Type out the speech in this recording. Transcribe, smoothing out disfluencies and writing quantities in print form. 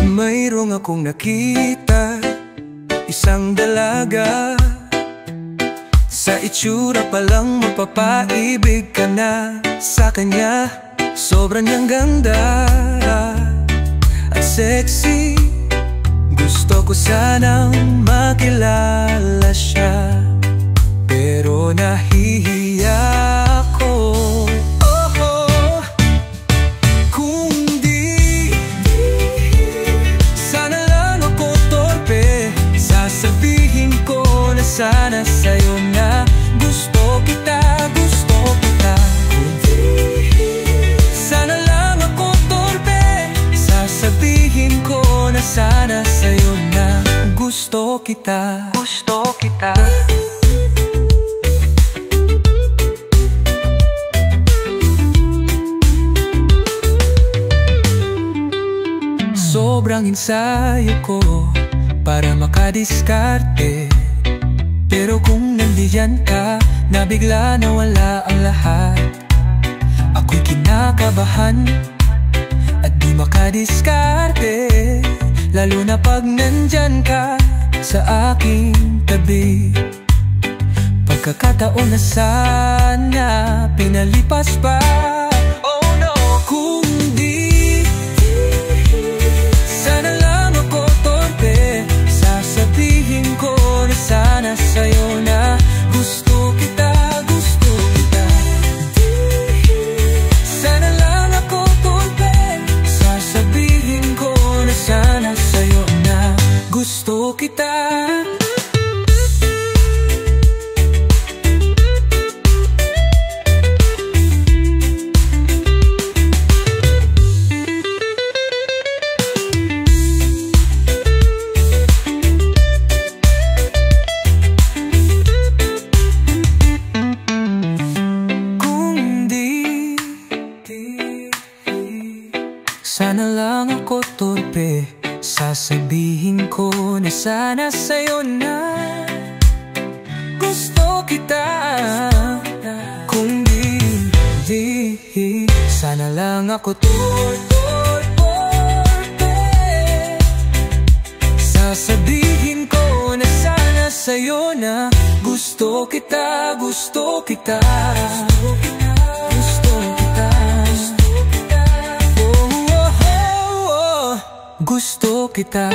Mayroong akong nakita, isang dalaga. Sa itsura palang mapapaibig ka na sa kanya. Sobrang niyang ganda at sexy. Gusto ko sanang makilala siya, pero nahihiya ako. Kung di, sana lang ako torpe. Sasabihin ko na sana sa'yo na gusto kita, gusto kita. Kung di, sana lang ako torpe. Sasabihin ko na sana sa'yo na gusto kita, gusto kita. Sobrang ensayo ko para makadiskarte, pero kung nandiyan ka, nabigla nawala ang lahat. Ako'y kinakabahan at di makadiskarte, lalo na pag nandyan ka sa aking tabi. Pagkakataon na sana pinalipas pa. Oh no! Kung di, sana lang ako torpe. Sasabihin ko na sana sa'yo na gusto kita, gusto kita. Sana lang ako torpe. Sasabihin ko na sana sa'yo na gusto kita. Sana lang ako torpe. Sasabihin ko na sana sa'yo na gusto kita. Kung di, sana lang ako torpe. Sasabihin ko na sana sa'yo na gusto kita, gusto kita. Gusto kita. Gusto kita.